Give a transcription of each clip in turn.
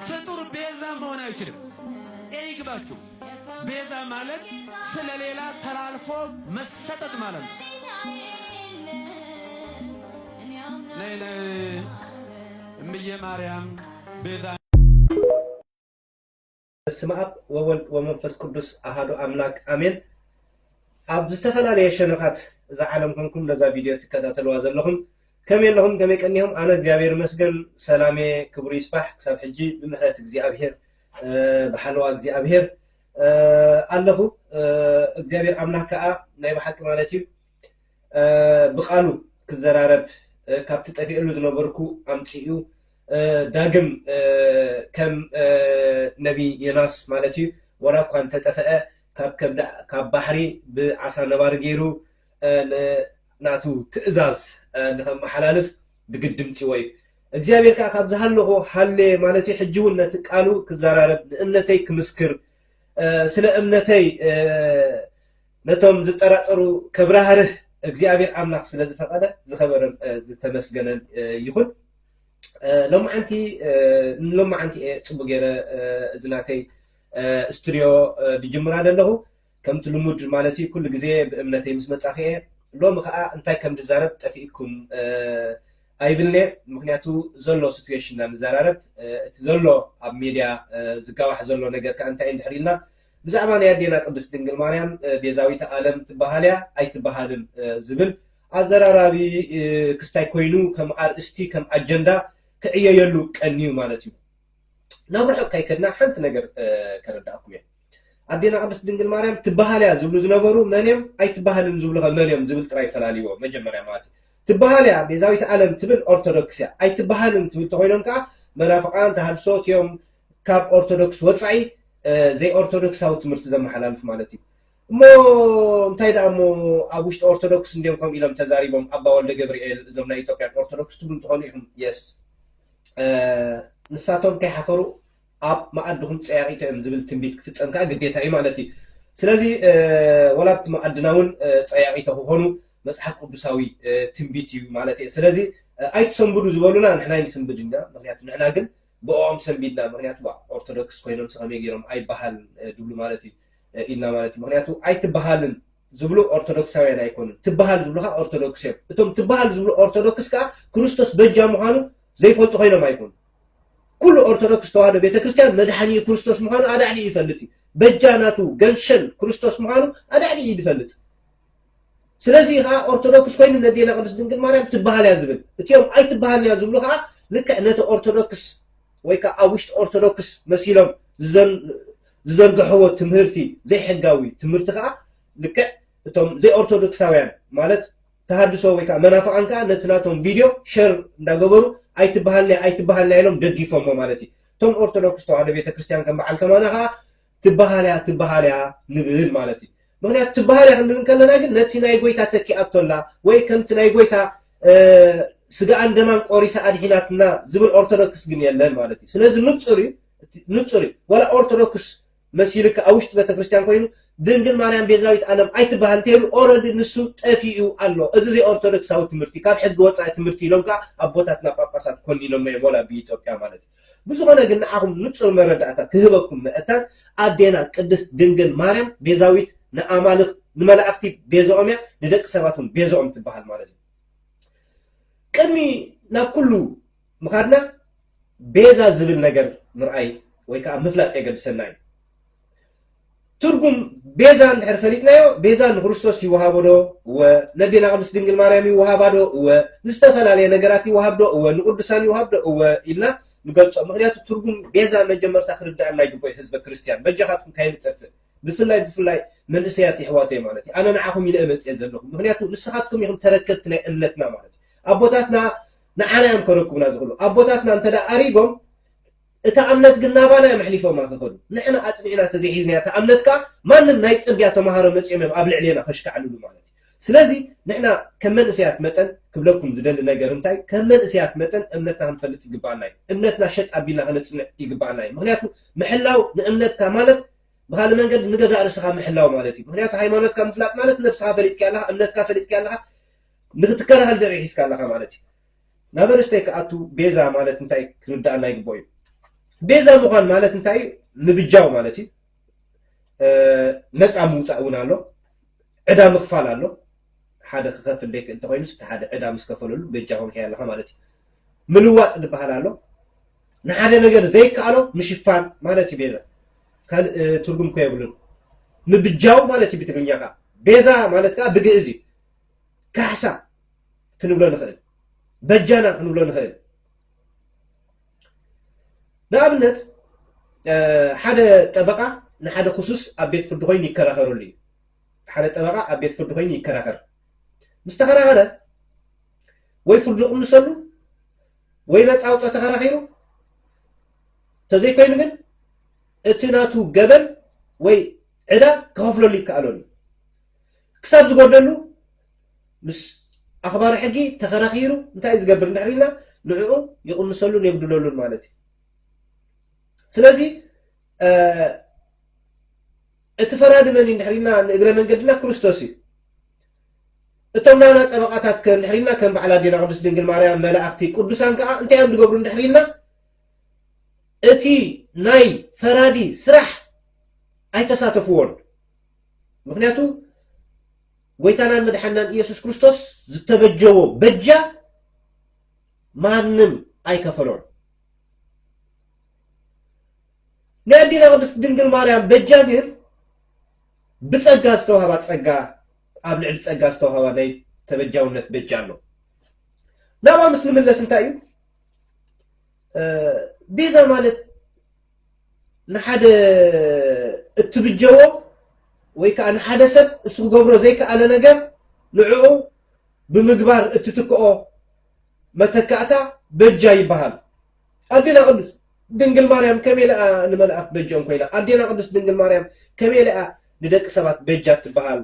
ፍጡር ቤዛ መሆን አይችልም። ይግባችሁ። ቤዛ ማለት ስለሌላ ተላልፎ መሰጠት ማለት ነው። ነይ እምዬ ማርያም ቤዛ በስመ አብ ወወልድ ወመንፈስ ቅዱስ አሐዱ አምላክ አሜን። ኣብ ዝተፈላልየ ሸነኻት እዛ ዓለም ኮንኩም ነዛ ቪድዮ ትከታተልዋ ዘለኹም ከመይ ኣለኹም ከመይ ቀኒኹም? ኣነ እግዚአብሔር ይመስገን ሰላሜ ክብሩ ይስፋሕ ክሳብ ሕጂ ብምሕረት እግዚአብሔር ብሓለዋ እግዚአብሔር ኣለኹ። እግዚአብሔር ኣምላክ ከዓ ናይ ብሓቂ ማለት እዩ ብቃሉ ክዘራረብ ካብቲ ጠፊኡሉ ዝነበርኩ ኣምፂኡ ዳግም ከም ነቢ ዮናስ ማለት እዩ ወላ እኳ እንተጠፍአ ካብ ባሕሪ ብዓሳ ነባሪ ገይሩ ናቱ ትእዛዝ ንከመሓላልፍ ብግድም ፅዎ እዩ። እግዚአብሔር ከዓ ካብ ዝሃለኹ ሃሌ ማለት እዩ ሕጂ እውን ነቲ ቃሉ ክዘራረብ ንእምነተይ ክምስክር ስለ እምነተይ ነቶም ዝጠራጠሩ ከብራህርህ እግዚአብሔር ኣምላኽ ስለ ዝፈቐደ ዝኸበረን ዝተመስገነን ይኹን። ሎማዓንቲ ፅቡቅ ገይረ እዝናተይ ስቱድዮ ድጅምራ ኣለኹ ከምቲ ልሙድ ማለት እዩ ኩሉ ግዜ ብእምነተይ ምስ መጻኸ ሎሚ ከዓ እንታይ ከም ዝዛረብ ጠፊእኩም ኣይብልኒ። ምክንያቱ ዘሎ ሲትዌሽንና ንዘራረብ እቲ ዘሎ ኣብ ሚድያ ዝጋዋሕ ዘሎ ነገር ከዓ እንታይ እንድሕር ኢልና ብዛዕባ ናይ ኣዴና ቅድስት ድንግል ማርያም ቤዛዊት ዓለም ትበሃል እያ ኣይትበሃልን ዝብል ኣዘራራቢ ክስታይ ኮይኑ ከም ኣርእስቲ ከም ኣጀንዳ ክዕየየሉ ቀኒዩ ማለት እዩ። ናብ ርሑቕ ከይከድና ሓንቲ ነገር ከረዳእኩም እየ። ኣዴና ቅድስት ድንግል ማርያም ትበሃል እያ ዝብሉ ዝነበሩ መንም ኣይትበሃልን ዝብሉ መንም ዝብል ጥራይ ፈላልይዎ መጀመርያ ማለት እዩ። ትበሃል እያ ቤዛዊት ዓለም ትብል ኦርቶዶክስ እያ ኣይትበሃልን ትብል ተኮይኖም ከዓ መናፍቃን ተሃድሶት እዮም ካብ ኦርቶዶክስ ወፃኢ ዘይ ኦርቶዶክሳዊ ትምህርቲ ዘመሓላልፍ ማለት እዩ። እሞ እንታይ ደኣ እሞ ኣብ ውሽጢ ኦርቶዶክስ እንዲኦም ከምኡ ኢሎም ተዛሪቦም ኣባ ወልደ ገብርኤል እዞም ናይ ኢትዮጵያ ኦርቶዶክስ ትብሉ እንትኾኑ ኢኹም የስ ንሳቶም ከይሓፈሩ ኣብ መኣድኹም ፀያቂቶ እዮም ዝብል ትንቢት ክፍፀም ከዓ ግዴታ እዩ ማለት እዩ። ስለዚ ወላብቲ መኣድና እውን ፀያቂቶ ክኾኑ መፅሓፍ ቅዱሳዊ ትንቢት እዩ ማለት እዩ። ስለዚ ኣይትሰንብዱ ዝበሉና ንሕና ንስንብድ ኢና። ምክንያቱ ንሕና ግን ብኦም ሰንቢድና ምክንያቱ ኦርቶዶክስ ኮይኖም ከመይ ገይሮም ኣይበሃልን ዝብሉ ማለት እዩ ኢልና ማለት እዩ። ምክንያቱ ኣይትበሃልን ዝብሉ ኦርቶዶክሳውያን ኣይኮኑን፣ ትበሃል ዝብሉ ከዓ ኦርቶዶክስ እዮም። እቶም ትበሃል ዝብሉ ኦርቶዶክስ ከዓ ክርስቶስ በጃ ምዃኑ ዘይፈልጡ ኮይኖም ኣይኮኑ። ኩሉ ኦርቶዶክስ ተዋህዶ ቤተክርስትያን መድሓኒ ክርስቶስ ምዃኑ ኣዳዕሊ ይፈልጥ እዩ። በጃ ናቱ ገንሸን ክርስቶስ ምዃኑ ኣዳዕሊ ይፈልጥ። ስለዚ ከዓ ኦርቶዶክስ ኮይኑ ነዴና ቅድስት ድንግል ማርያም ትበሃል እያ ዝብል እቲኦም ኣይትበሃልን እያ ዝብሉ ከዓ ልክዕ ነቲ ኦርቶዶክስ ወይ ከዓ ኣብ ውሽጢ ኦርቶዶክስ መሲሎም ዝዘርግሕዎ ትምህርቲ ዘይሕጋዊ ትምህርቲ ከዓ ልክዕ እቶም ዘይ ኦርቶዶክሳውያን ማለት ተሃድሶ ወይ ከዓ መናፍቃን ከዓ ነቲ ናቶም ቪድዮ ሸር እንዳገበሩ ኣይትበሃልና ኢሎም ደጊፎሞ ማለት እዩ። እቶም ኦርቶዶክስ ተዋህዶ ቤተክርስትያን ከም በዓል ከማና ከዓ ትበሃል እያ ንብል ማለት እዩ። ምክንያቱ ትበሃል እያ ክንብል ከለና ግን ነቲ ናይ ጎይታ ተኪኣቶላ ወይ ከምቲ ናይ ጎይታ ስጋኣን ደማን ቆሪሳ ኣድሒናትና ዝብል ኦርቶዶክስ ግን የለን ማለት እዩ። ስለዚ ንፁር እዩ ወላ ኦርቶዶክስ መሲልካ ኣብ ውሽጢ ቤተክርስትያን ኮይኑ ድንግል ማርያም ቤዛዊት ዓለም ኣይትበሃል እንተይብሉ ኦረዲ ንሱ ጠፊኡ ኣሎ። እዚ ዘይ ኦርቶዶክሳዊ ትምህርቲ ካብ ሕጊ ወፃኢ ትምህርቲ ኢሎም ከዓ ኣቦታትና ጳጳሳት ኮኒኖም እዮም ወላ ብኢትዮጵያ ማለት እዩ። ብዝኾነ ግን ንዓኹም ንፁር መረዳእታ ክህበኩም ምእታን ኣዴና ቅድስት ድንግል ማርያም ቤዛዊት ንኣማልኽ ንመላእክቲ ቤዝኦም እያ ንደቂ ሰባት እውን ቤዝኦም ትበሃል ማለት እዩ። ቅድሚ ናብ ኩሉ ምካድና ቤዛ ዝብል ነገር ምርኣይ ወይ ከዓ ምፍላጥ የገድሰና እዩ። ትርጉም ቤዛ እንድሕር ፈሊጥናዮ ቤዛ ንክርስቶስ ይወሃቦ ዶ እወ ነዴና ቅድስት ድንግል ማርያም ይወሃባ ዶ እወ ንዝተፈላለየ ነገራት ይወሃብ ዶ እወ ንቅዱሳን ይወሃብ ዶ እወ ኢልና ንገልፆ። ምክንያቱ ትርጉም ቤዛ መጀመርታ ክርዳእና ይግባእ ህዝበ ክርስትያን በጃኻትኩም ካይንጠፍእ ብፍላይ መንእሰያት ይሕዋተይ ማለት እዩ። ኣነ ንዓኹም ኢለ መፅአ ዘለኹ ምክንያቱ ንስኻትኩም ኢኹም ተረከብቲ ናይ እምነትና ማለት እዩ። ኣቦታትና ንዓና እዮም ከረክቡና ዝኽእሉ። ኣቦታትና እንተዳ ኣሪጎም እታ እምነት ግን ናባና እዮም ኣሕሊፎም ክኸዱ ንሕና ኣፅኒዕና ተዘይሒዝናያ እታ እምነት ከዓ ማንም ናይ ፅርግያ ተምሃሮ መፅኦም እዮም ኣብ ልዕልና ከሽካዕልሉ ማለት እዩ። ስለዚ ንሕና ከም መንእሰያት መጠን ክብለኩም ዝደሊ ነገር እንታይ ከም መንእሰያት መጠን እምነትና ክንፈልጥ ይግባአና እዩ። እምነትና ሸጥ ኣቢልና ክነፅንዕ ይግባአና እዩ። ምክንያቱ ምሕላው ንእምነትካ ማለት ብካልእ መንገዲ ንገዛእ ርእስኻ ምሕላው ማለት እዩ። ምክንያቱ ሃይማኖትካ ምፍላጥ ማለት ነብስኻ ፈሊጥካ ኣለኻ እምነትካ ፈሊጥካ ኣለኻ ንክትከላኸል ድርዒ ሒዝካ ኣለኻ ማለት እዩ። ናብ ኣንስተይ ክኣቱ ቤዛ ማለት እንታይ ክንርዳእና ይግባእ እዩ። ቤዛ ምዃን ማለት እንታይ ምብጃው ማለት እዩ ነፃ ምውፃእ እውን ኣሎ ዕዳ ምኽፋል ኣሎ ሓደ ክኸፍል ደይ ክእልተ ኮይኑስ እቲ ሓደ ዕዳ ምስ ከፈለሉ ቤጃ ኮንካ ኣለኻ ማለት እዩ ምልዋጥ ዝበሃል ኣሎ ንሓደ ነገር ዘይከኣሎ ምሽፋን ማለት እዩ ቤዛ ካልእ ትርጉም ኮ የብሉን ምብጃው ማለት እዩ ብትግርኛ ከዓ ቤዛ ማለት ከዓ ብግእዝ እዩ ካሕሳ ክንብሎ ንኽእል በጃና ክንብሎ ንኽእል ንኣብነት ሓደ ጠበቃ ንሓደ ክሱስ ኣብ ቤት ፍርዲ ኮይኑ ይከራኸረሉ እዩ ሓደ ጠበቃ ኣብ ቤት ፍርዲ ኮይኑ ይከራኸር ምስ ተኸራኸረ ወይ ፍርዲ ይቕንሰሉ ወይ ነፃ ኣውፃ ተኸራኺሩ ተዘይኮይኑ ግን እቲ ናቱ ገበን ወይ ዕዳ ክኸፍለሉ ይከኣለሉ ክሳብ ዝጎደሉ ምስ ኣኽባሪ ሕጊ ተኸራኺሩ እንታይ እዩ ዝገብር እንድሕር ኢልና ንዕኡ ይቕንሰሉን የጉድለሉን ማለት እዩ ስለዚ እቲ ፈራዲ መን እንድሕር ኢልና ንእግረ መንገድና ክርስቶስ እዩ እቶም ናና ጠበቃታት እንድሕር ኢልና ከም በዓል ኣዴና ቅድስት ድንግል ማርያም መላእኽቲ ቅዱሳን ከዓ እንታይ እዮም ዝገብሩ እንድሕር ኢልና እቲ ናይ ፈራዲ ስራሕ ኣይተሳተፍዎን ምክንያቱ ጎይታናን መድሓናን ኢየሱስ ክርስቶስ ዝተበጀዎ በጃ ማንም ኣይከፈሎን ናይ ኣዴና ቅድስት ድንግል ማርያም በጃ ግን ብፀጋ ዝተዋህባ ፀጋ ኣብ ልዕሊ ፀጋ ዝተዋህባ ናይ ተበጃውነት በጃ ኣሎ ናብኣ ምስሊ ምለስ እንታይ እዩ ቤዛ ማለት ንሓደ እትብጀዎ ወይ ከዓ ንሓደ ሰብ እሱ ክገብሮ ዘይከኣለ ነገር ንዕኡ ብምግባር እትትክኦ መተካእታ በጃ ይበሃል ኣዴና ቅድስት ድንግል ማርያም ከመይ ኢላ ንመላእኽት በጅኦም ኮይና ኣዴና ቅድስት ድንግል ማርያም ከመይ ኢላ ንደቂ ሰባት በጃ ትበሃል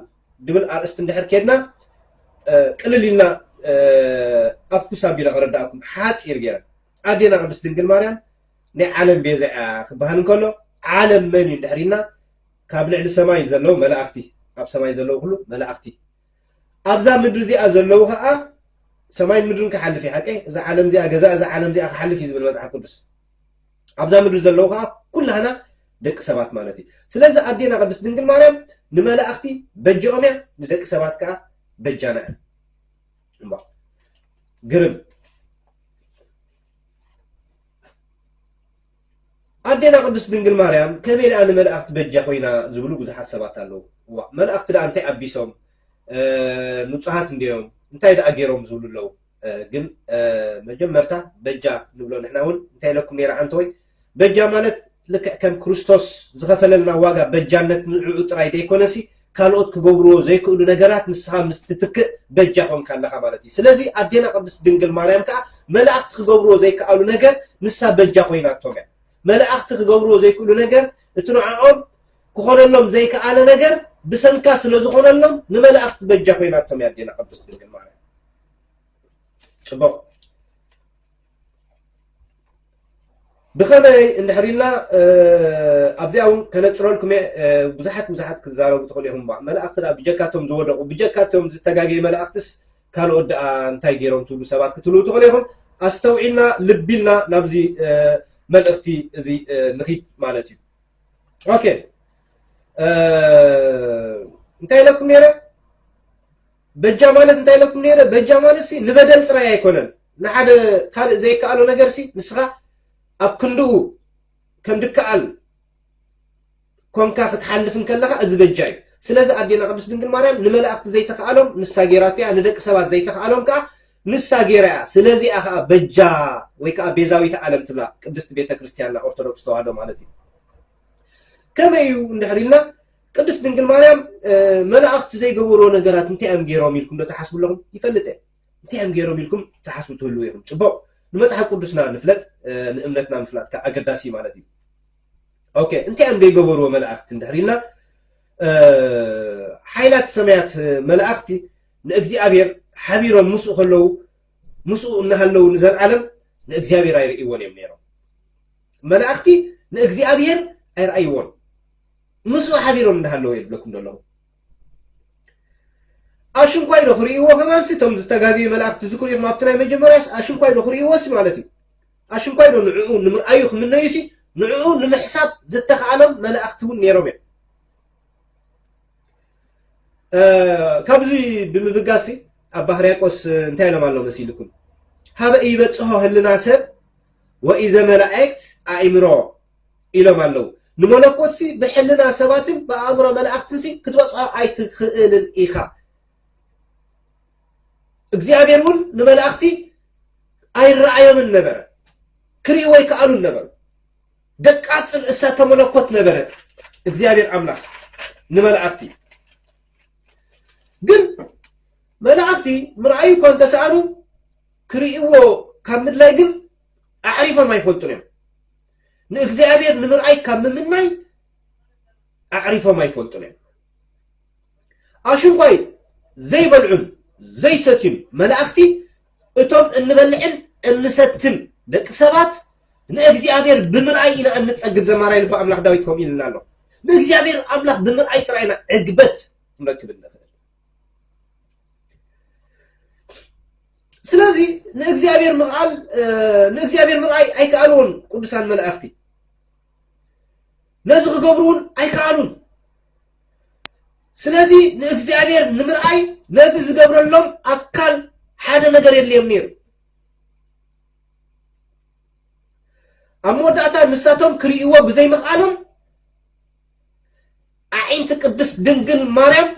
ድብል ኣርእስቲ እንድሕር ከድና ቅልል ኢልና ኣፍኩስ ኣቢላ ክረዳእኩም ሓፂር ገይረ ኣዴና ቅድስት ድንግል ማርያም ናይ ዓለም ቤዛ እያ ክበሃል እንከሎ ዓለም መን እዩ እንድሕር ኢልና ካብ ልዕሊ ሰማይ ዘለው መላእኽቲ ኣብ ሰማይ ዘለው ኩሉ መላእኽቲ ኣብዛ ምድሪ እዚኣ ዘለው ከዓ ሰማይን ምድርን ክሓልፍ እዩ ሓቀይ እዛ ዓለም እዚኣ ገዛ እዛ ዓለም እዚኣ ክሓልፍ እዩ ዝብል መፅሓፍ ቅዱስ ኣብዛ ምድሪ ዘለው ከዓ ኩላህና ደቂ ሰባት ማለት እዩ ስለዚ ኣዴና ቅድስት ድንግል ማርያም ንመላእኽቲ በጅኦም እያ ንደቂ ሰባት ከዓ በጃና እያ እምባ ግርም ኣዴና ቅድስት ድንግል ማርያም ከመይ ኢላ ንመላእኽቲ በጃ ኮይና ዝብሉ ብዙሓት ሰባት ኣለው መላእኽቲ ደኣ እንታይ ኣቢሶም ንፁሃት እንዲዮም እንታይ ደኣ ገይሮም ዝብሉ ኣለው ግን መጀመርታ በጃ ንብሎ ንሕና እውን እንታይ ኢለኩም ነይራ ዓንተ ወይ በጃ ማለት ልክዕ ከም ክርስቶስ ዝኸፈለልና ዋጋ በጃነት ንዕኡ ጥራይ ደይኮነሲ ካልኦት ክገብርዎ ዘይክእሉ ነገራት ንስኻ ምስ ትትክእ በጃ ኮንካ ኣለኻ ማለት እዩ ስለዚ ኣዴና ቅድስት ድንግል ማርያም ከዓ መላእኽቲ ክገብርዎ ዘይከኣሉ ነገር ንሳ በጃ ኮይናቶም እያ መላእኽቲ ክገብርዎ ዘይክእሉ ነገር እቲ ንዕኦም ክኾነሎም ዘይከኣለ ነገር ብሰንካ ስለ ዝኾነሎም ንመላእኽቲ በጃ ኮይናቶም እያ ኣዴና ቅድስት ድንግል ማርያም ፅቡቅ ብኸመይ እንድሕር ኢልና ኣብዚኣ እውን ከነፅረልኩም ብዙሓት ክዛረቡ ትኽእሉ ኢኹም መላእኽቲ ደኣ ብጀካቶም ዝወደቑ ብጀካቶም ዝተጋገየ መላእኽትስ ካልኦት ደኣ እንታይ ገይሮም ትብሉ ሰባት ክትብሉ ትኽእሉ ኢኹም ኣስተውዒልና ልቢ ኢልና ናብዚ መልእኽቲ እዚ ንኺድ ማለት እዩ ኦኬ እንታይ ኢለኩም ነይረ በጃ ማለት እንታይ ኢለኩም ነይረ በጃ ማለት ንበደል ጥራይ ኣይኮነን ንሓደ ካልእ ዘይከኣሎ ነገር ንስኻ ኣብ ክንድኡ ከም ድከኣል ኮንካ ክትሓልፍ ከለኻ እዚ በጃ እዩ ስለዚ ኣዴና ቅድስት ድንግል ማርያም ንመላእኽቲ ዘይተኸኣሎም ንሳ ጌራት እያ ንደቂ ሰባት ዘይተኸኣሎም ከዓ ንሳ ጌራ እያ ስለዚኣ ከዓ በጃ ወይ ከዓ ቤዛዊት ዓለም ትብላ ቅድስቲ ቤተ ክርስቲያንና ኦርቶዶክስ ተዋህዶ ማለት እዩ ከመይ እዩ እንድሕር ኢልና ቅድስት ድንግል ማርያም መላእኽቲ ዘይገበርዎ ነገራት እንታይ እዮም ገይሮም ኢልኩም ዶ ተሓስቡ ኣለኹም ይፈልጥ እንታይ እዮም ገይሮም ኢልኩም ተሓስቡ ትህልው ኢኹም ፅቡቅ ንመፅሓፍ ቅዱስና ንፍለጥ ንእምነትና ምፍላጥ ከዓ ኣገዳሲ ማለት እዩ ኦኬ እንታይ እዮም ዘይገበርዎ መላእኽቲ እንድሕር ኢልና ሓይላት ሰማያት መላእኽቲ ንእግዚኣብሔር ሓቢሮም ምስኡ ከለዉ ምስኡ እናሃለዉ ንዘለዓለም ንእግዚኣብሔር ኣይርእይዎን እዮም ነይሮም መላእኽቲ ንእግዚኣብሔር ኣይረኣይዎን ምስኡ ሓቢሮም እናሃለዉ የብለኩም ዘለኹ ኣሽንኳይ ዶ ክርእይዎ ከማንሲ እቶም ዝተጋገዩ መላእኽቲ ዝክሩ ኢኹም ኣብቲ ናይ መጀመርያስ ኣሽንኳይ ዶ ክርእይዎሲ ማለት እዩ ኣሽንኳይ ዶ ንዕኡ ንምርኣዩ ክምነዩሲ ንዕኡ ንምሕሳብ ዝተኻሎም መላእኽቲውን ነይሮም እዮም ካብዚ ብምብጋሲ ኣብ ባህርያቆስ እንታይ ኢሎም ኣሎ መሲልኩም ሃበ ይበፅሖ ህልና ሰብ ወኢዘ መላእክት ኣእምሮ ኢሎም ኣለዉ ንመለኮት ብሕልና ሰባትን በኣእምሮ መላእክትን ክትበፅሖ ኣይትኽእልን ኢኻ እግዚአብሔር እውን ንመላእክቲ ኣይረኣዮምን ነበረ ክሪኡ ወይ ከኣሉን ነበሩ ደቃፅን እሳተ መለኮት ነበረ እግዚአብሔር አምላክ ንመላእክቲ ግን መላእክቲ ምርኣዩ እኳ እንተሰኣሉ ክሪእዎ ካብ ምድላይ ግን ኣዕሪፎም ኣይፈልጡን እዮም ንእግዚአብሔር ንምርኣይ ካብ ምምናይ ኣዕሪፎም ኣይፈልጡን እዮም ኣሽንኳይ ዘይበልዑን ዘይሰትን መላእክቲ እቶም እንበልዕን እንሰትን ደቂ ሰባት ንእግዚአብሔር ብምርኣይ ኢና እንጸግብ ዘማራይ ልባ አምላክ ዳዊት ከም ኢልና ኣሎ ንእግዚአብሔር አምላክ ብምርኣይ ጥራይና ዕግበት ንረክብ ንኽእል ስለዚ ንእግዚአብሔር ምርኣይ ኣይከኣሉን ቅዱሳን መላእክቲ ነዚ ክገብሩን ኣይከኣሉን ስለዚ ንእግዚአብሔር ንምርኣይ ነዚ ዝገብረሎም ኣካል ሓደ ነገር የልዮም ነይሩ ኣብ መወዳእታ ንሳቶም ክሪእዎ ብዘይምኽኣሎም ኣዒንቲ ቅድስት ድንግል ማርያም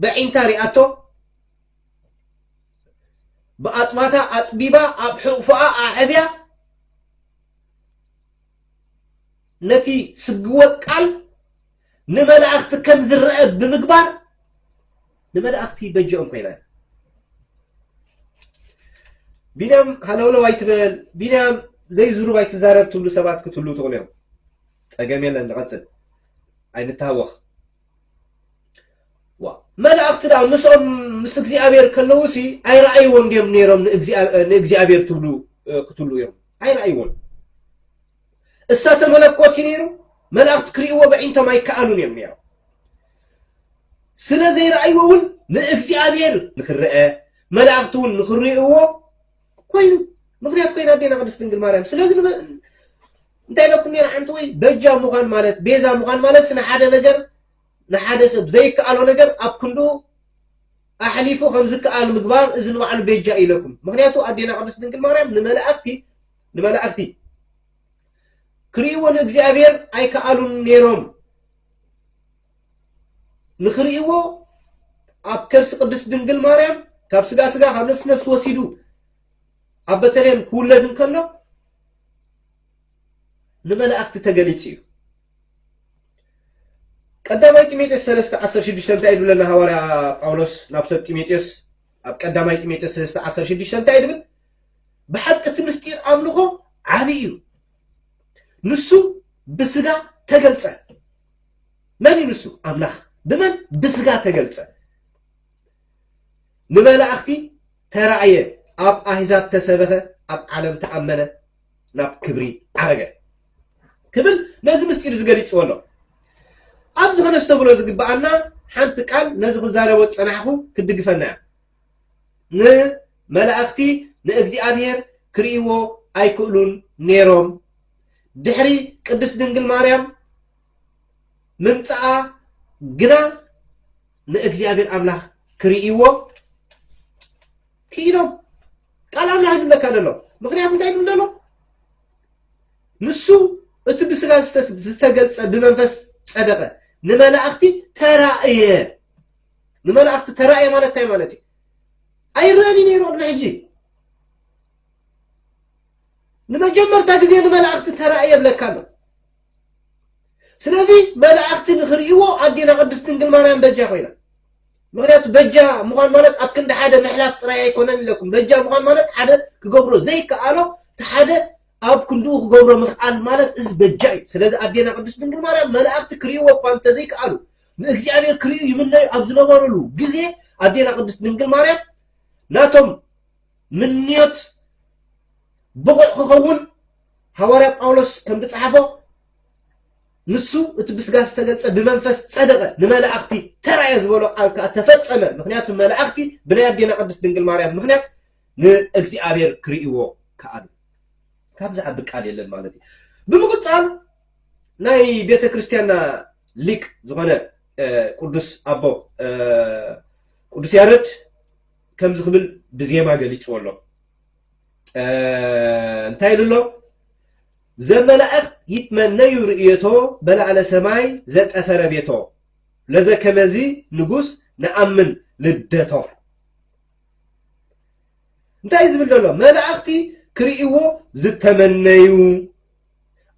ብዒንታ ሪኣቶ ብኣጥባታ ኣጥቢባ ኣብ ሕቑፍኣ ኣዕብያ ነቲ ስግወ ቃል ንመላእክቲ ከም ዝረአ ብምግባር ንመላእክቲ በጅኦም ኮይና ቢንያም ሃለውለው ኣይትበል ቢንያም ዘይዝሩብ ኣይትዛረብ ትብሉ ሰባት ክትህሉ ትኽእሉ እዮም ፀገም የለን ንቐፅል ኣይንተሃወኽ መላእክቲ ዳ ምስኦም ምስ እግዚአብሔር ከለዉ ኣይረኣይዎን ድዮም ነይሮም ንእግዚአብሔር ክትብሉ እዮም ኣይረኣይዎን እሳተ መለኮት ነይሩ መላእክቲ ክሪእዎ ብዒንቶም ኣይከኣሉን እዮም ነይሮም ስለ ዘይረኣይዎ እውን ንእግዚአብሔር ንክርአ መላእክቲ እውን ንክሪእዎ ኮይኑ ምክንያት ኮይና ኣዴና ቅድስት ድንግል ማርያም ስለዚ እንታይ ለኩም ነይራ ሓንቲ ወይ በጃ ምዃን ማለት ቤዛ ምዃን ማለት ንሓደ ነገር ንሓደ ሰብ ዘይከኣሎ ነገር ኣብ ክንዱ ኣሕሊፉ ከም ዝከኣል ምግባር እዚ ንባዕሉ ቤጃ ኢለኩም ምክንያቱ ኣዴና ቅድስት ድንግል ማርያም ንመላእክቲ ክሪእዎ ንእግዚአብሔር ኣይከኣሉን ነይሮም ንክሪእዎ ኣብ ከርሲ ቅድስት ድንግል ማርያም ካብ ስጋ ካብ ነፍሲ ወሲዱ ኣብ በተልሔም ክውለድ እንከሎ ንመላእክቲ ተገሊጹ እዩ ቀዳማይ ጢሞቴዎስ 3:16 እንታይ ይብለና ሃዋርያ ጳውሎስ ናብ ሰብ ጢሞቴዎስ ኣብ ቀዳማይ ጢሞቴዎስ 3:16 እንታይ ይብል ብሓቂ እቲ ምስጢር ኣምልኾ ዓብይ እዩ ንሱ ብስጋ ተገልጸ መን እዩ ንሱ ኣምላኽ ብመን ብስጋ ተገልጸ ንመላእክቲ ተራእየ ኣብ ኣሕዛብ ተሰበኸ ኣብ ዓለም ተኣመነ ናብ ክብሪ ዓረገ ክብል ነዚ ምስጢር ዝገሊጽዎ ኣሎ ኣብዚ ክነስተብሎ ዝግባአና ሓንቲ ቃል ነዚ ክዛረቦ ፀናሕኹ ክድግፈና ንመላእክቲ ንእግዚአብሔር ክሪእዎ ኣይክእሉን ነይሮም ድሕሪ ቅድስት ድንግል ማርያም ምምፅኣ ግና ንእግዚአብሔር አምላክ ክሪእዎ ክኢሎም ቃል አምላክ ይብለካ ደሎ ምክንያቱ እንታይ ይብል ደሎ ንሱ እቲ ብስጋ ዝተገልጸ ብመንፈስ ጸደቀ ንመላእክቲ ተራእየ ማለት እንታይ ማለት እዩ ኣይረአኒ ነይሩ ቅድሚ ሕጂ ንመጀመርታ ግዜ ንመላእክቲ ተራእየ ብለካ ኣሎ ስለዚ መላእክቲ ንኽሪእዎ ኣዴና ቅድስት ድንግል ማርያም በጃ ኮይና ምክንያቱ በጃ ምዃን ማለት ኣብ ክንዲ ሓደ ምሕላፍ ጥራይ ኣይኮነን ኢለኩም በጃ ምዃን ማለት ሓደ ክገብሮ ዘይከኣሎ ሓደ ኣብ ክንዱ ክገብሮ ምኽኣል ማለት እዚ በጃ እዩ ስለዚ ኣዴና ቅድስት ድንግል ማርያም መላእክቲ ክሪእዎ እኳ እንተዘይከኣሉ ንእግዚአብሔር ክሪኡ ይምነዩ ኣብ ዝነበረሉ ግዜ ኣዴና ቅድስት ድንግል ማርያም ናቶም ምንዮት ብቑዕ ክኸውን ሃዋርያ ጳውሎስ ከም ዝፀሓፎ ንሱ እቲ ብስጋ ዝተገልጸ ብመንፈስ ጸደቀ ንመላእክቲ ተራእየ ዝበሎ ቃል ከዓ ተፈጸመ ምክንያቱ መላእክቲ ብናይ ኣዴና ቅድስት ድንግል ማርያም ምክንያት ንእግዚአብሔር ክሪእዎ ከኣሉ ካብዚ ዓቢ ቃል የለን ማለት እዩ بمقصال ناي بيت كريستيانا ليك زغنا قدس أبو قدس يارد كم زخبل بزيما قليت والله انتهي له زمن أخ يتمنى يرئيته بل على سماي ذات أثر بيته لذا كمزي نقص نأمن للدته انتهي زبل له ماذا أختي كرئيوه زت تمنيو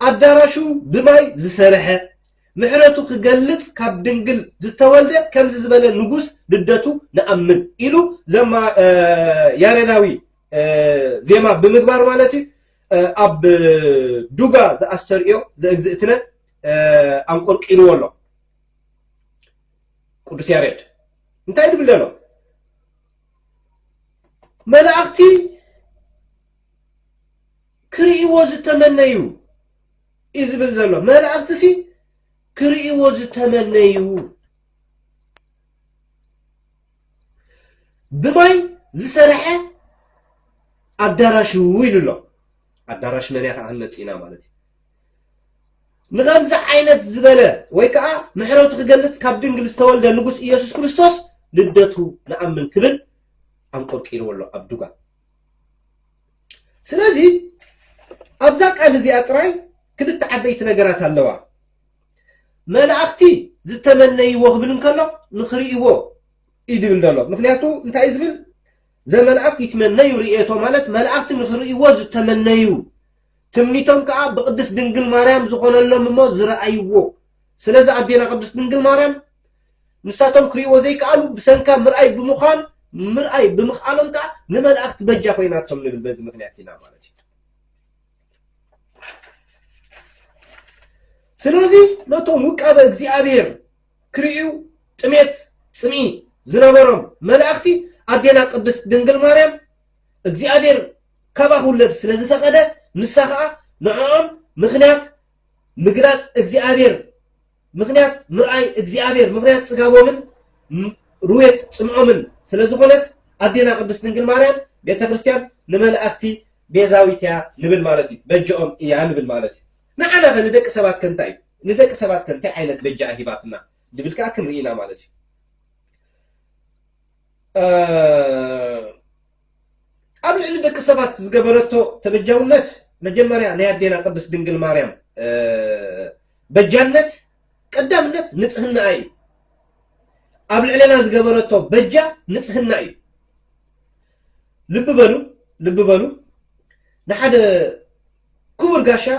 أدارشو بماي زسرحة محرتو خجلت كاب دنجل زتوالده كم زبل نقص للدته نأمن إلو زما يارناوي زيما بمقبار مالتي أب دوغا ذا أستريو ذا إجزئتنا أنقول كيلو والله قدس يارد انتهي بالله ملاعقتي كري وز تمنيو إذ بالله ملاعقتسي كري وز تمنيو بماي زي سرحة أدارش ويلو له أدارش مريخ عن نتسينا مالتي نغمز عينت زبالة ويكا محروت خجلت كابدين قلستوال دا نقص إيسوس كريستوس لدته نأمن كبل أنقر كيلو والله أبدوغا سلازي أبزاك أنا زي أقراي كنت تعبيت نقرات اللواء ملاعقتي زي تمني وغبن كلا نخريئوه إيدي بالله مخنياتو انت عايزبل زي ملعقت يتمنى يرئيته مالت ملعقت نخرئي وز تمنيو تمنيتهم كعا بقدس دنقل مريم زقون اللهم موت زرأيوه سلازة عدينا قدس دنقل مريم نساتهم كريوه زي كعالو بسنكا مرأي بمخان مرأي بمخالهم كعا نملعقت بجا خويناتهم للبز مخنياتنا مالتي سلازي نتهم وكابا اكزي عبير كريو تميت سمي زنبرم ملعقتي أدينا قدس دنقل مريم እግዚአብሔር ከባሁለት ስለዚህ ፈቀደ ንሳኻ ንዓም ምክንያት ምግራት እግዚአብሔር ምክንያት ምርአይ እግዚአብሔር ምክንያት ጽጋቦምን ሩየት ጽምዖምን ስለዚህ ሆነት أدينا قدس دنقل مريم ቤተ ክርስቲያን ንመላእክቲ ቤዛዊት ያ ንብል ማለት እዩ በጅኦም እያ ንብል ማለት እዩ ንዓና ንደቂ ሰባት ከንታይ ንደቂ ሰባት ከንታይ ዓይነት በጃ ሂባትና ድብልካ ክንርኢና ማለት እዩ قبل اللي دك سبات زجبرته تبجاونت مجمريا نيادينا قدس دنقل مريم بجانت قدامنت نصحنا اي قبل علينا زجبرته بجا نصحنا اي لب بلو نحد كبر غاشا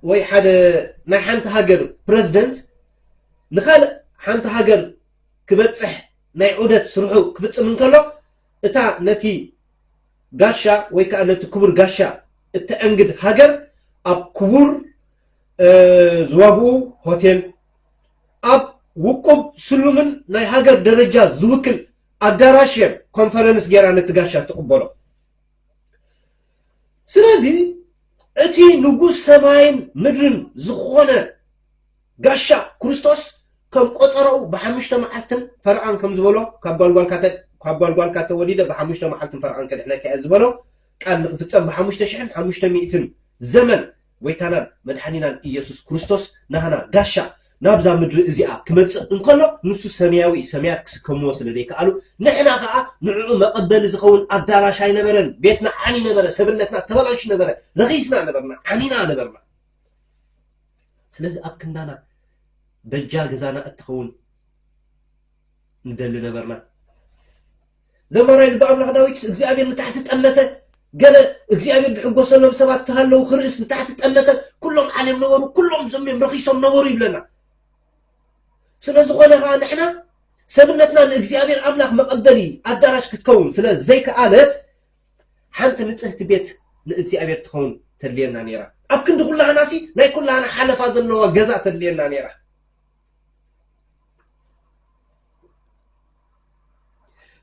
وي حد ناي حنت هاجر بريزيدنت نخال حنت هاجر كبصح ناي عودت سرحو كفصم كلو اتا نتي غاشا ويكا نتي كبر غاشا اتا انقد هاجر اب كبر زواغو هوتيل اب وقب سلومن ناي هاجر درجة زوكل اداراشير كونفرنس غيرا نتي غاشا تقبلو سلازي اتي نغوس سماين مدرن زخونه غاشا كريستوس كم قطروا بحمشته معلتن فرعان كم زبلو كابغالغال كاته وليده بحمشته معلتن فرعان كدحنا كازبلو قال نفصم بحمشته شحن 500 زمن ويتانا مدحنينا يسوع كريستوس نهنا غاشا نابزا مدر ازيا كمص انكلو نسو سمياوي سميات كسكمو سلدي قالوا نحنا كا نعو مقبل زخون اداراش اي نبرن بيتنا عني نبره سبنتنا تبلاش نبره رخيصنا نبرنا عنينا نبرنا سلازي ابكندانا بجا غزانا اتخون ندل نبرنا زمرا البامنا داويت እግዚአብሔር ንታሕት ተጠመተ ገለ እግዚአብሔር ድሕጎሰሎም ሰባት ተሃለው ክርስ ንታሕት ተጠመተ ኩሎም ዓለም ነበሩ ኩሎም ዘመም ረኺሶም ነበሩ ይብለና ስለዝኾነ ንሕና ሰብነትና ንእግዚአብሔር አምላክ መቀበሊ አዳራሽ ክትከውን ስለ ዘይከኣለት ሓንቲ ንጽህቲ ቤት ንእግዚአብሔር ትኸውን ተልየና ነይራ ኣብ ክንዲ ኩላህናሲ ናይ ኩላህና ሓለፋ ዘለዎ ገዛ ተልየና ነይራ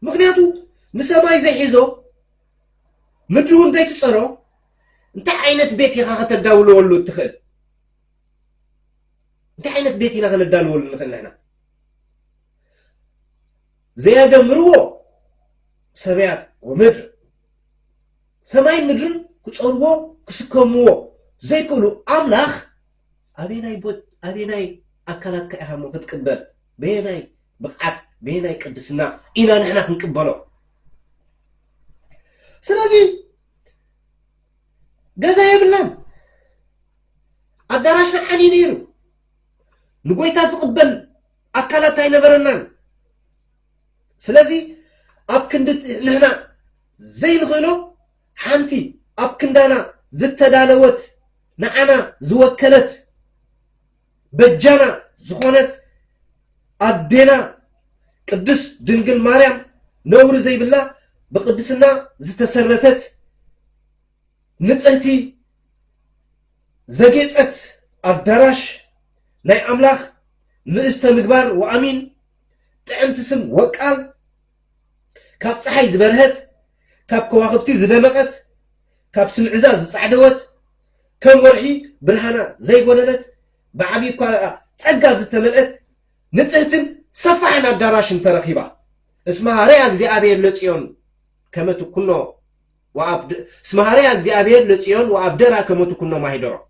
ምክንያቱ ንሰማይ ዘይሒዞ ምድሩ እንዳይትጸሮ እንታይ ዓይነት ቤት ኢኻ ከተዳውለወሉ ትኽእል እንታይ ዓይነት ቤት ኢና ከነዳልወሉ ንኽእል ንሕና ዘያገምርዎ ሰማያት ወምድር ሰማይ ምድርን ክጸርዎ ክስከምዎ ዘይክእሉ ኣምላኽ أبيناي أكلات كأهم وفتقبل بيناي بقعت بيناي قدسنا إنا نحن نقبله سلازي جزا يبلان أدراشنا حنينيرو نقويتا تقبل أكلات أي نبرنا سلازي أبكندت نحن زي نخلو حانتي أبكندانا زت دالوت نعنا زوكلت بجانا زخونت أدينا قدس دنقل مريم نور زي بالله بقدسنا زتسرتت نصحتي زقيت الدراش ناي أملاخ مئست مقبار وأمين تعمت اسم وقال كاب صحي زبرهت كاب كواغبتي زدمقت كاب سمعزاز صعدوت كم ورحي برهانا زي قولنت بعبي تصقى زتملأت نصحتن سفحنا الدراش ترخيبا اسمها رياك زي أبي اللوتيون كما تكونو اسمها رياك زي أبي اللوتيون وأبدرا كما تكونو ما هيدرو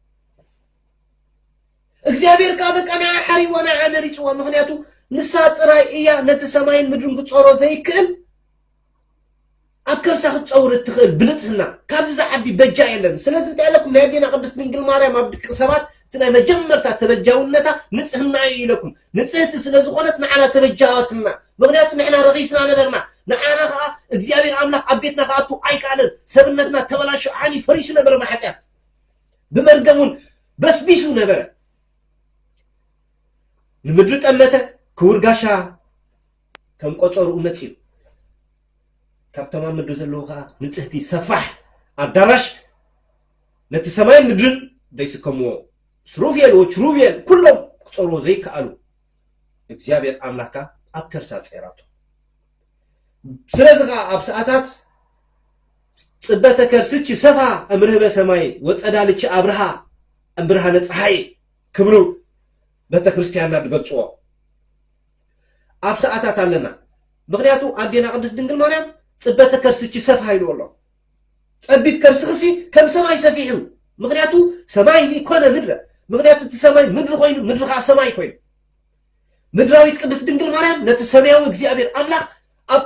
እግዚአብሔር ካበቃ ና حري وانا عمري صو مخنياتو نسات راييا نتسماين مدرن قصورو زيكل أبكر ساخد تصور التخيل بنتهنا كابز زعبي بجا يلن سلازم تعلقكم نهدينا قدس دنقل ماريم أبدك سبات تنا مجمرتا تبجاونتا نتسهنا يلكم نتسهت سلازو خلتنا على تبجاواتنا مغنياتو نحنا رغيسنا نبرنا نحنا خا እግዚአብሔር አምላክ አቤትና ካቱ አይቃለን ሰብነትና ተበላሽ አኒ ፈሪስ ነበር ማሐጢያት በመርገሙን በስቢሱ ነበር ንምድር ጠመተ ክውርጋሻ ከም ቆጾሩ እመጽዩ ካብተማ ምድር ዘለውኻ ንጽህቲ ሰፋሕ አዳራሽ ነቲ ሰማይ ምድርን ደይስከምዎ ስሩፊኤል ወችሩቢኤል ኩሎም ክጾሮ ዘይከኣሉ እግዚአብሔር አምላካ ኣብ ከርሳ ጸራቱ ስለዚህ ኣብ ሰዓታት ጽበተ ከርስቺ ሰፋ እምርህበ ሰማይ ወጸዳልቺ አብርሃ እምብርሃነ ፀሐይ ክብሩ ቤተ ክርስቲያንና ድገልጽዎ ኣብ ሰዓታት ኣለና ምክንያቱ ኣዴና ቅድስት ድንግል ማርያም ጽበተ ከርስቺ ሰፋ ይልዎ ጸቢብ ከርስኺ ከም ሰማይ ሰፊሑ ምክንያቱ ሰማይ ይኮነ ምድረ ምክንያቱ እቲ ሰማይ ምድሪ ኮይኑ ምድሪ ከዓ ሰማይ ኮይኑ ምድራዊት ቅድስት ድንግል ማርያም ነቲ ሰማያዊ እግዚአብሔር አምላክ ኣብ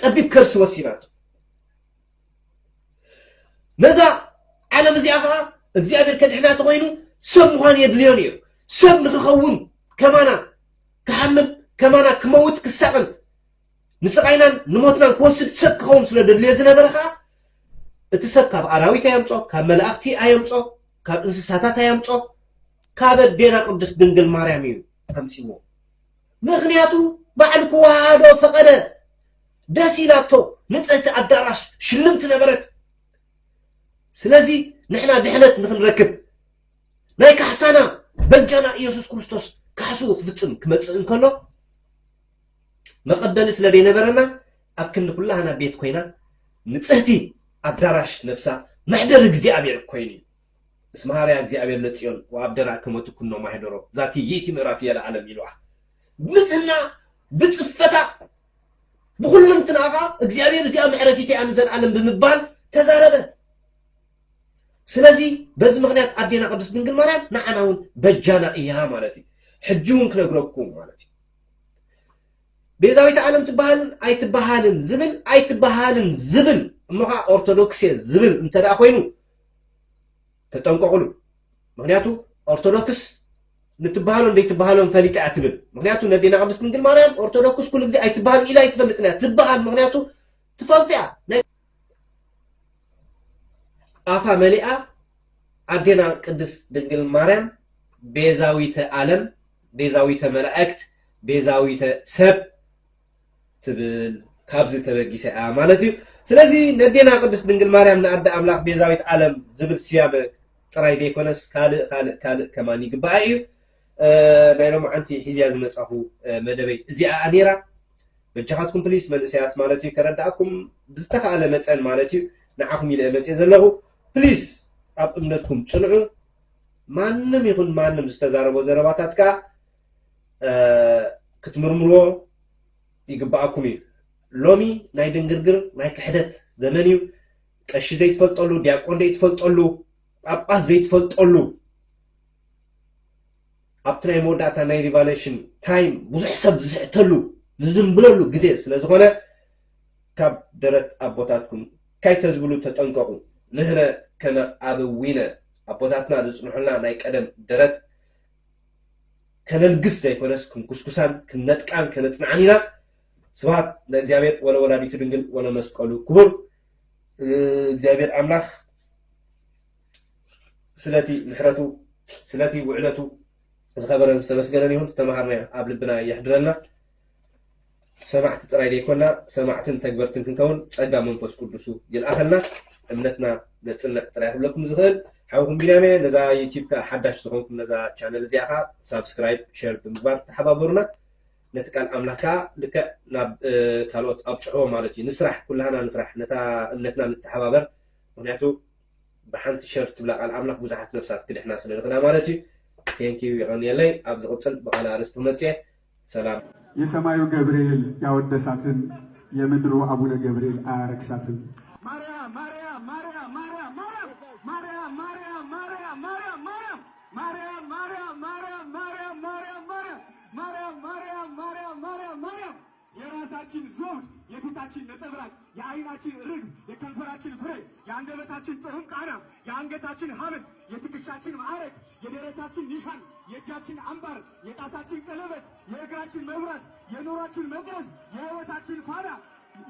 ጸቢብ ከርስ ወሲናት ነዛ ዓለም እዚኣ ከዓ እግዚአብሔር ከድሕና ተኮይኑ ሰብ ምዃን የድልዮ ነይሩ ሰብ ንክኸውን ከማና ክሓምም ከማና ክመውት ክሳቅን ንስቃይናን ንሞትናን ክወስድ ሰብ ክኸውን ስለ ደልዮ ዝነበረ ከዓ እቲ ሰብ ካብ ኣራዊት ኣየምጾ ካብ መላእክቲ ኣየምጾ ካብ እንስሳታት ኣየምጾ ካብ ኣዴና ቅድስት ድንግል ማርያም እዩ ኣምጺዎ ምክንያቱ ባዕሉ ክወሃዶ ፈቀደ ደስ ኢላቶ ንጽህቲ ኣዳራሽ ሽልምቲ ነበረት ስለዚ ንሕና ድሕነት ንክንረክብ ናይ ካሕሳና በጃና ኢየሱስ ክርስቶስ ካሕሱ ክፍጽም ክመጽእ እንከሎ መቀበል ስለ ዘይነበረና ኣብ ክንዲ ኩላህና ቤት ኮይና ንጽህቲ ኣዳራሽ ነፍሳ ማሕደር እግዚአብሔር ኮይኑ እስማሃርያ እግዚአብሔር ለጽዮን ወአብደራ ከመቱ ኩኖ ማሕደሮ ዛቲ የቲ ምዕራፍ የለ ዓለም ይልዋ ንጽህና ብጽፈታ بكلهم تناقا እግዚአብሔር እዚያ ምሕረቲቲ አንዘን ዓለም ብምባል ተዛረበ ስለዚህ በዚህ ምክንያት አዴና ቅድስት ድንግል ማርያም ንዓናውን በጃና እያ ማለት እዩ ሕጂውን ክነግረኩም ማለት እዩ ቤዛዊት ዓለም ትበሃልን ኣይትበሃልን ዝብል እሞኻ ኦርቶዶክስ ዝብል እንተዳ ኮይኑ ተጠንቀቁሉ ምክንያቱ ኦርቶዶክስ نتبهالون دي تبهالون فليت اعتبر مغنياتو ندينا قدس دنجل مريم أرثوذكس كل ذي أي تبهال إلى يتفلتنا تبهال مغنياتو تفلتع آفا مليئة عدينا قدس دنجل مريم بيزاوية عالم بيزاوية ملائكت بيزاوية سب تبل كابز تبقي ساعة مالتي سلازي ندينا قدس دنجل مريم نعد أملاك بيزاوية عالم زبل سيابة تراي ديكونس كالق كمان يقبعيو نايلوم عنتي حزياز مصحو مدبي ازي انيرا بجحاتكم بليس ملسيات مالتي كرداكم بزتخاله متن مالتي نعكم يله مصي زلهو بليس اب امنتكم صنعوا مانم يكون مانم استزاربو زرباتاتكا كتمرمرو يقبعكم لومي ناي دنغرغر ناي كحدت زمنيو قش ديت فلطلو دياقون ديت فلطلو ጳጳስ ዘይትፈልጠሉ ኣብትናይ መወዳእታ ናይ ሪቫሌሽን ታይም ብዙሕ ሰብ ዝስዕተሉ ዝዝምብለሉ ግዜ ስለ ዝኾነ ካብ ደረት ኣቦታትኩም ካይተዝብሉ ተጠንቀቁ ንህነ ከመ ኣበዊነ ኣቦታትና ዝፅንሑልና ናይ ቀደም ደረት ከነልግስ ዘይኮነስ ክንኩስኩሳን ክንነጥቃን ከነፅንዓን ኢና ስብሃት ለእግዚአብሔር ወለወላዲቱ ድንግል ወለመስቀሉ ክቡር እግዚአብሔር ኣምላኽ ስለቲ ምሕረቱ ስለቲ ውዕለቱ ዝኸበረን ዝተመስገነን ይሁን ተማሃርና ኣብ ልብና ይሕድረና ሰማዕቲ ጥራይ ዘይኮና ሰማዕትን ተግበርትን ክንከውን ጸጋ መንፈስ ቅዱሱ ይልኣኸልና እምነትና ነጽንዕ ጥራይ ክብለኩም ዝኽእል ሓውኩም ቢናሜ ነዛ ዩቲዩብ ሓዳሽ ዝኾንኩም ነዛ ቻነል እዚኣ ሳብስክራይብ ሼር ብምግባር ተሓባበሩና ነቲ ቃል ኣምላኽካ ልክዕ ናብ ካልኦት ኣብጭሕዎ ማለት እዩ ንስራሕ ኩላህና ንስራሕ ነታ እምነትና ንተሓባበር ምክንያቱ ብሓንቲ ሸር ትብላ ቃል ኣምላኽ ብዙሓት ነፍሳት ክድሕና ስለ ንኽእላ ማለት እዩ ቴንኪዩ ይቐንየለይ ኣብ ዝቕፅል ብቓል ኣርስቲ መፅየ ሰላም የሰማዩ ገብርኤል ያወደሳትን የምድሩ አቡነ ገብርኤል አያረክሳትን። ማርያም ማርያም ማርያም ማርያም ማርያም ማርያም ማርያም ማርያም ማርያም ማርያም ማርያም ማርያም ማርያም ማርያም ማርያም ማርያም ማርያም ማርያም ማርያም የራሳችን ዘውድ የፊታችን ነጸብራቅ የአይናችን ርግብ የከንፈራችን ፍሬ የአንደበታችን ጥዑም ቃና የአንገታችን ሐብል የትከሻችን ማዕረግ የደረታችን ኒሻን የእጃችን አምባር የጣታችን ቀለበት የእግራችን መብራት የኑሯችን መቅረዝ የሕይወታችን ፋና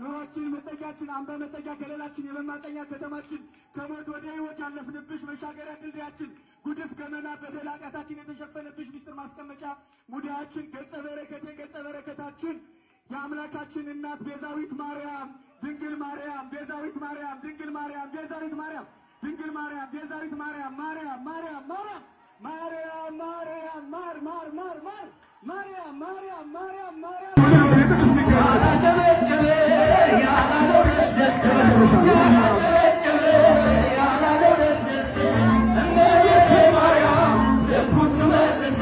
ኑሯችን መጠጊያችን አምባ መጠጊያ ከለላችን የመማፀኛ ከተማችን ከሞት ወደ ሕይወት ያለፍንብሽ መሻገሪያ ድልድያችን ጉድፍ ገመና በደል ኃጢአታችን የተሸፈነብሽ ምስጢር ማስቀመጫ ሙዳያችን ገጸ በረከታችን የአምላካችን እናት ቤዛዊት ማርያም ድንግል ማርያም ቤዛዊት ማርያም ድንግል ማርያም ቤዛዊት ማርያም ድንግል ማርያም ቤዛዊት ማርያም ማርያም ማርያም ማርያም ማርያም ማርያም ማር ማር ማር ማር ማርያም ማርያም ማርያም ማርያም ያላጨበጨበ ያላለው ደስ ያላለው ደስ እመቤቴ ማርያም ልቡን ትመልስ